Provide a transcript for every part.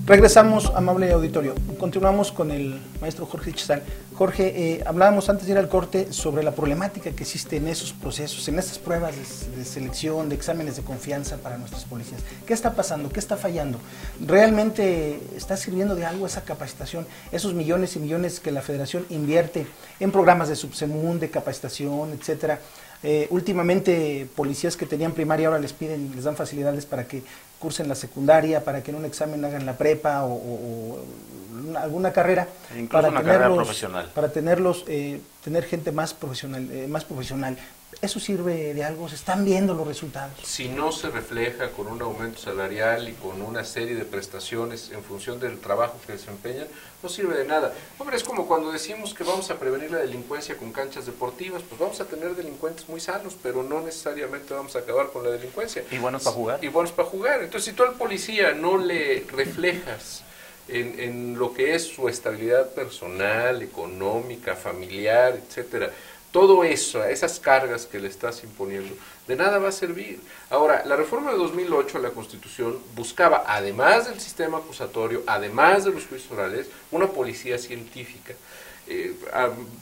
Regresamos, amable auditorio. Continuamos con el maestro Jorge Chazal. Jorge, hablábamos antes de ir al corte sobre la problemática que existe en esos procesos, en estas pruebas de selección, de exámenes de confianza para nuestras policías. ¿Qué está pasando? ¿Qué está fallando? ¿Realmente está sirviendo de algo esa capacitación? Esos millones y millones que la Federación invierte en programas de Subsemun, de capacitación, etcétera. Últimamente policías que tenían primaria ahora les dan facilidades para que cursen la secundaria, para que en un examen hagan la prepa o alguna carrera, incluso para una carrera profesional, para tener gente más profesional. ¿Eso sirve de algo? ¿Se están viendo los resultados? Si no se refleja con un aumento salarial y con una serie de prestaciones en función del trabajo que desempeñan, no sirve de nada. Hombre, es como cuando decimos que vamos a prevenir la delincuencia con canchas deportivas, pues vamos a tener delincuentes muy sanos, pero no necesariamente vamos a acabar con la delincuencia. Y buenos para jugar. Y buenos para jugar. Entonces, si tú al policía no le reflejas en lo que es su estabilidad personal, económica, familiar, etcétera, todo eso, esas cargas que le estás imponiendo, de nada va a servir. Ahora, la reforma de 2008 a la Constitución buscaba, además del sistema acusatorio, además de los juicios orales, una policía científica.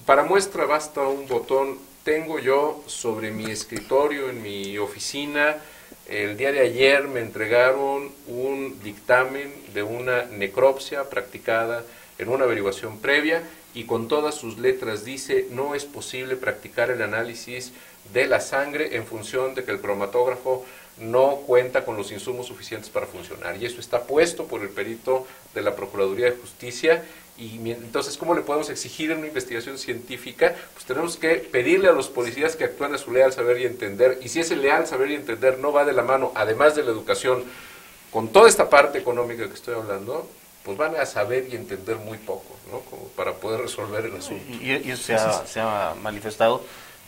Para muestra basta un botón. Tengo yo sobre mi escritorio, en mi oficina, el día de ayer me entregaron un dictamen de una necropsia practicada en una averiguación previa, y con todas sus letras dice: no es posible practicar el análisis de la sangre en función de que el cromatógrafo no cuenta con los insumos suficientes para funcionar. Y eso está puesto por el perito de la Procuraduría de Justicia. Y entonces, ¿cómo le podemos exigir una investigación científica? Pues tenemos que pedirle a los policías que actúen a su leal saber y entender. Y si ese leal saber y entender no va de la mano, además de la educación, con toda esta parte económica que estoy hablando, pues van a saber y entender muy poco, ¿no? Como para poder resolver el asunto. Y eso se ha manifestado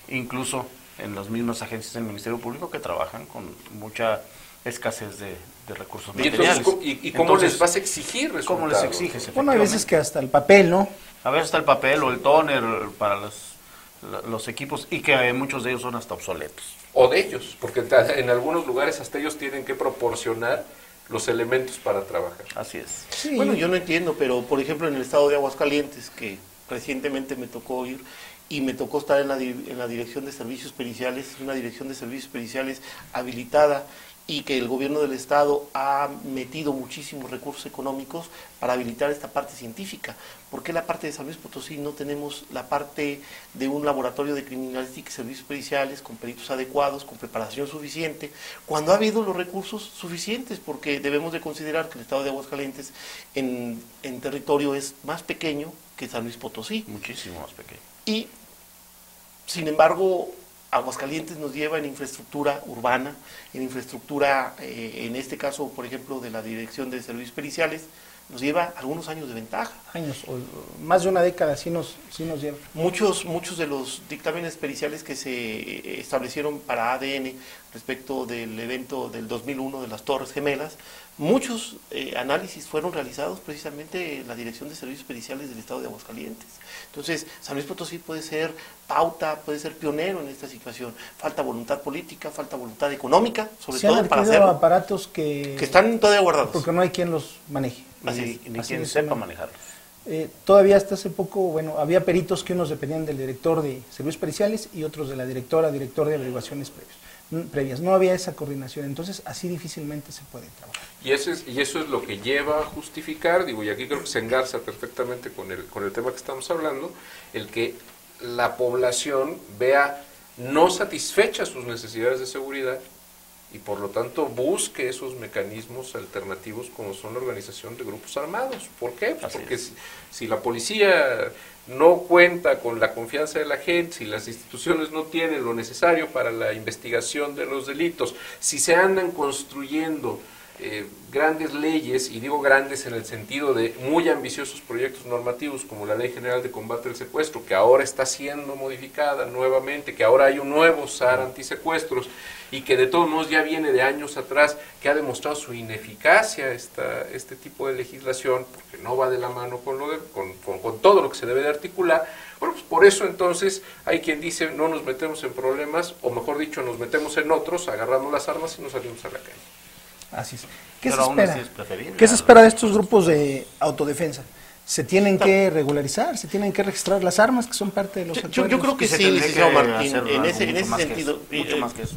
incluso en las mismas agencias del Ministerio Público, que trabajan con mucha escasez de recursos materiales. ¿Y cómo les vas a exigir resultados? ¿Cómo les exiges? Bueno, hay veces que hasta el papel, ¿no? A veces hasta el papel o el tóner para los equipos, y que muchos de ellos son hasta obsoletos. O de ellos, porque en algunos lugares hasta ellos tienen que proporcionar los elementos para trabajar. Así es. Sí. Bueno, yo no entiendo, pero por ejemplo en el estado de Aguascalientes, que recientemente me tocó ir, y me tocó estar en la Dirección de Servicios Periciales, una Dirección de Servicios Periciales habilitada, y que el gobierno del estado ha metido muchísimos recursos económicos para habilitar esta parte científica. ¿Por qué la parte de San Luis Potosí no tenemos la parte de un laboratorio de criminalística y servicios periciales con peritos adecuados, con preparación suficiente, cuando ha habido los recursos suficientes? Porque debemos de considerar que el estado de Aguascalientes en territorio es más pequeño que San Luis Potosí. Muchísimo más pequeño. Y, sin embargo, Aguascalientes nos lleva en infraestructura urbana, en infraestructura, en este caso, por ejemplo, de la Dirección de Servicios Periciales, nos lleva algunos años de ventaja. Años, o más de una década, sí nos lleva. Muchos de los dictámenes periciales que se establecieron para ADN respecto del evento del 2001 de las Torres Gemelas, muchos análisis fueron realizados precisamente en la Dirección de Servicios Periciales del Estado de Aguascalientes. Entonces, San Luis Potosí puede ser pauta, puede ser pionero en esta situación. Falta voluntad política, falta voluntad económica, sobre todo para hacer aparatos que están todavía guardados. Porque no hay quien los maneje. Ni quien sepa manejarlos. Todavía hasta hace poco, bueno, había peritos que unos dependían del director de Servicios Periciales y otros de la director de averiguaciones previas. No había esa coordinación, entonces así difícilmente se puede trabajar. Y eso es lo que lleva a justificar, y aquí creo que se engarza perfectamente con el tema que estamos hablando, el que la población vea no satisfechas sus necesidades de seguridad y por lo tanto busque esos mecanismos alternativos como son la organización de grupos armados. ¿Por qué? Pues porque si la policía no cuenta con la confianza de la gente, si las instituciones no tienen lo necesario para la investigación de los delitos, si se andan construyendo grandes leyes, y digo grandes en el sentido de muy ambiciosos proyectos normativos como la Ley General de Combate al Secuestro, que ahora está siendo modificada nuevamente, que ahora hay un nuevo SAR antisecuestros, y que de todos modos ya viene de años atrás, que ha demostrado su ineficacia este tipo de legislación, porque no va de la mano con todo lo que se debe de articular. Bueno, pues por eso entonces hay quien dice no nos metemos en problemas, o mejor dicho, nos metemos en otros, agarramos las armas y nos salimos a la calle. Así es. ¿Qué se Pero aún espera? así es preferible. ¿Qué se espera de estos grupos de autodefensa? ¿Se tienen que regularizar? ¿Se tienen que registrar las armas que son parte de los acuerdos? Yo creo que se sí, tendría licenciado que Martín, hacer en algo ese mucho más que sentido. eso, mucho más que eso.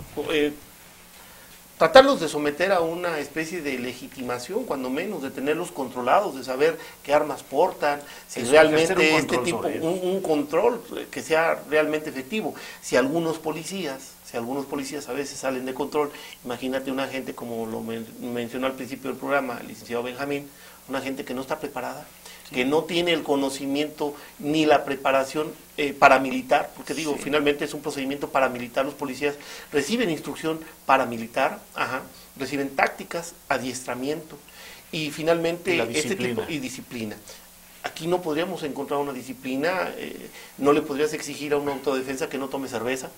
Tratarlos de someter a una especie de legitimación, cuando menos, de tenerlos controlados, de saber qué armas portan, si Eso, realmente ejercer un este control tipo, sobre ellos. un control que sea realmente efectivo. Si algunos policías a veces salen de control, imagínate una gente, como lo mencionó al principio del programa el licenciado Benjamín, una gente que no está preparada, que no tiene el conocimiento ni la preparación paramilitar, porque digo, finalmente es un procedimiento paramilitar, los policías reciben instrucción paramilitar, reciben tácticas, adiestramiento y finalmente y disciplina. Aquí no podríamos encontrar una disciplina, no le podrías exigir a una autodefensa que no tome cerveza.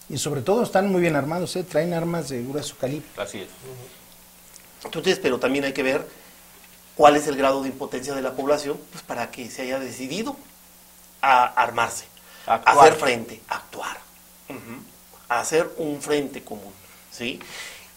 Y sobre todo están muy bien armados, traen armas de grueso calibre. Así es. Entonces, pero también hay que ver cuál es el grado de impotencia de la población, pues para que se haya decidido a armarse, a hacer frente, a actuar, a hacer un frente común, ¿sí?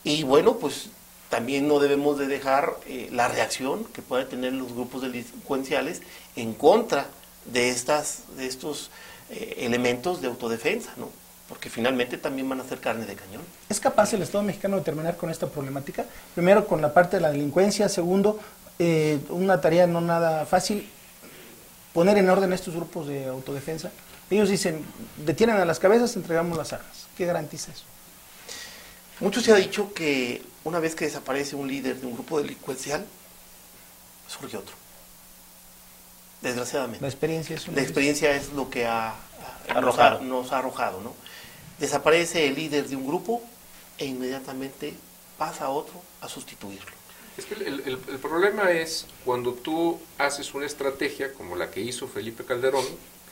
Y bueno, pues también no debemos de dejar la reacción que puedan tener los grupos delincuenciales en contra de estos elementos de autodefensa, ¿no? Porque finalmente también van a ser carne de cañón. ¿Es capaz el Estado mexicano de terminar con esta problemática? Primero, con la parte de la delincuencia. Segundo, una tarea no nada fácil, poner en orden estos grupos de autodefensa. Ellos dicen, detienen a las cabezas, entregamos las armas. ¿Qué garantiza eso? Mucho se ha dicho que una vez que desaparece un líder de un grupo delincuencial, surge otro. Desgraciadamente. La experiencia es La experiencia es lo que nos ha arrojado, ¿no? Desaparece el líder de un grupo e inmediatamente pasa otro a sustituirlo. Es que el problema es cuando tú haces una estrategia como la que hizo Felipe Calderón,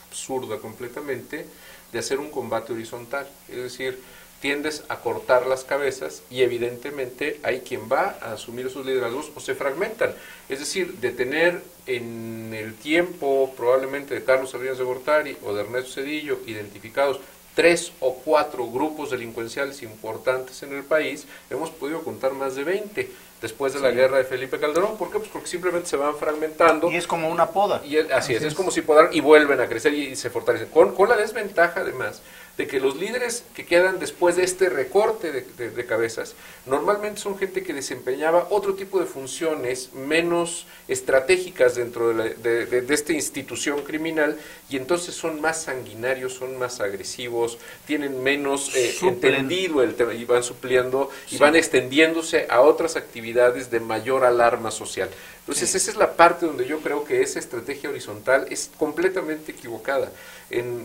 absurda completamente, de hacer un combate horizontal. Es decir, tiendes a cortar las cabezas y evidentemente hay quien va a asumir esos liderazgos o se fragmentan. Es decir, de tener en el tiempo probablemente de Carlos Salinas de Gortari o de Ernesto Zedillo identificados 3 o 4 grupos delincuenciales importantes en el país, hemos podido contar más de 20 después de la guerra de Felipe Calderón. ¿Por qué? Pues porque simplemente se van fragmentando. Y es como una poda. Y así es como si podaran y vuelven a crecer y se fortalecen. Con la desventaja, además, de que los líderes que quedan después de este recorte de cabezas, normalmente son gente que desempeñaba otro tipo de funciones menos estratégicas dentro de esta institución criminal, y entonces son más sanguinarios, son más agresivos, tienen menos entendido el tema, y van supliendo y van extendiéndose a otras actividades de mayor alarma social. Entonces esa es la parte donde yo creo que esa estrategia horizontal es completamente equivocada.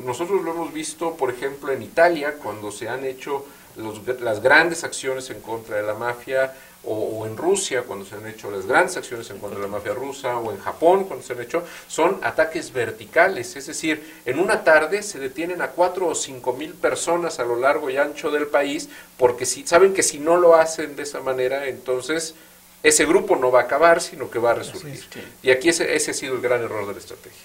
Nosotros lo hemos visto, por ejemplo, en Italia, cuando se han hecho las grandes acciones en contra de la mafia, o en Rusia, cuando se han hecho las grandes acciones en contra de la mafia rusa, o en Japón, cuando se han hecho, son ataques verticales. Es decir, en una tarde se detienen a 4 o 5 mil personas a lo largo y ancho del país, porque saben que si no lo hacen de esa manera, entonces ese grupo no va a acabar, sino que va a resurgir. Y aquí ese ha sido el gran error de la estrategia.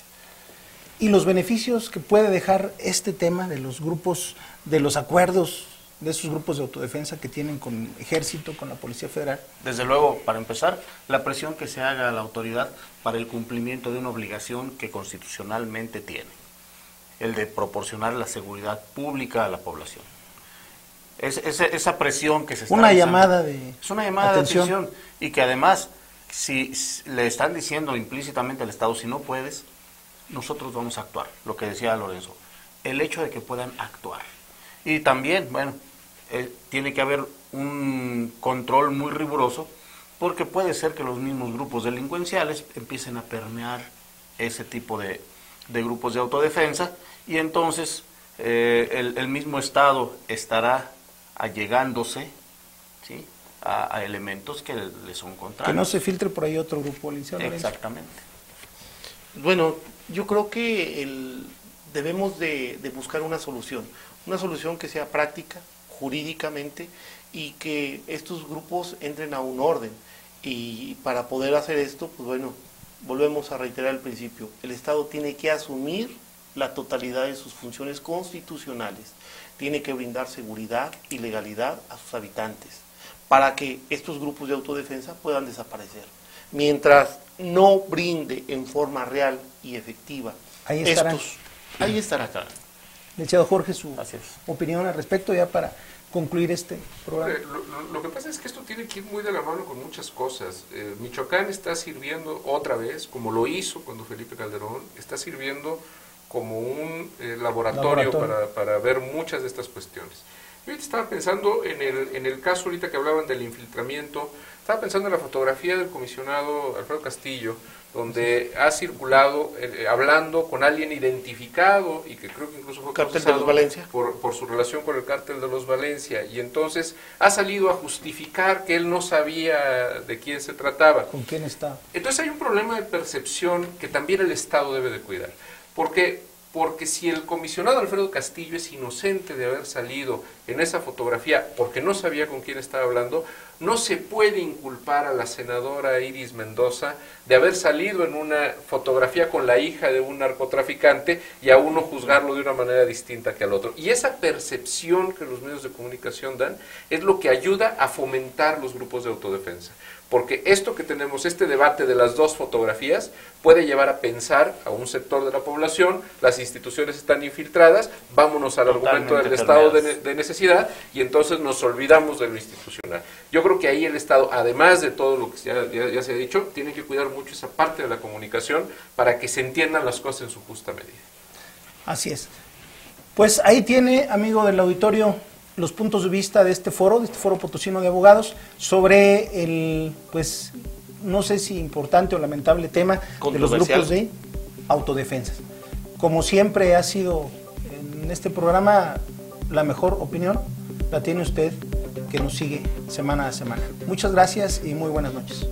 ¿Y los beneficios que puede dejar este tema de los grupos, de los acuerdos, de esos grupos de autodefensa que tienen con el Ejército, con la Policía Federal? Desde luego, para empezar, la presión que se haga a la autoridad para el cumplimiento de una obligación que constitucionalmente tiene, el de proporcionar la seguridad pública a la población. Esa presión que se está una realizando, llamada de es una llamada de atención, y que además, si le están diciendo implícitamente al Estado, si no puedes, nosotros vamos a actuar, lo que decía Lorenzo, el hecho de que puedan actuar. Y también, bueno, tiene que haber un control muy riguroso, porque puede ser que los mismos grupos delincuenciales empiecen a permear ese tipo de grupos de autodefensa, y entonces el mismo Estado estará allegándose, ¿sí?, a elementos que le son contrarios. Que no se filtre por ahí otro grupo, licenciado Lorenzo. Exactamente. Bueno, yo creo que debemos de buscar una solución que sea práctica, jurídicamente, y que estos grupos entren a un orden. Y para poder hacer esto, pues bueno, volvemos a reiterar el principio, el Estado tiene que asumir la totalidad de sus funciones constitucionales, tiene que brindar seguridad y legalidad a sus habitantes, para que estos grupos de autodefensa puedan desaparecer. Mientras no brinde en forma real y efectiva Ahí estarán. ahí estará. Licenciado Jorge, su Así es. opinión al respecto ya para concluir este programa. Lo que pasa es que esto tiene que ir muy de la mano con muchas cosas. Michoacán está sirviendo otra vez, como lo hizo cuando Felipe Calderón, está sirviendo como un laboratorio para ver muchas de estas cuestiones. Yo ahorita estaba pensando en el caso ahorita que hablaban del infiltramiento, estaba pensando en la fotografía del comisionado Alfredo Castillo, donde ha circulado hablando con alguien identificado y que creo que incluso fue Cártel de los Valencia. por su relación con el cártel de los Valencia, y entonces ha salido a justificar que él no sabía de quién se trataba. ¿Con quién está? Entonces hay un problema de percepción que también el Estado debe de cuidar, porque si el comisionado Alfredo Castillo es inocente de haber salido en esa fotografía porque no sabía con quién estaba hablando, no se puede inculpar a la senadora Iris Mendoza de haber salido en una fotografía con la hija de un narcotraficante y a uno juzgarlo de una manera distinta que al otro. Y esa percepción que los medios de comunicación dan es lo que ayuda a fomentar los grupos de autodefensa. Porque esto que tenemos, este debate de las dos fotografías, puede llevar a pensar a un sector de la población, las instituciones están infiltradas, vámonos al argumento del estado de necesidad, y entonces nos olvidamos de lo institucional. Yo creo que ahí el Estado, además de todo lo que ya se ha dicho, tiene que cuidar mucho esa parte de la comunicación para que se entiendan las cosas en su justa medida. Así es. Pues ahí tiene, amigo del auditorio, los puntos de vista de este foro potosino de abogados, sobre el, pues, no sé si importante o lamentable tema de los grupos de autodefensas. Como siempre ha sido en este programa, la mejor opinión la tiene usted, que nos sigue semana a semana. Muchas gracias y muy buenas noches.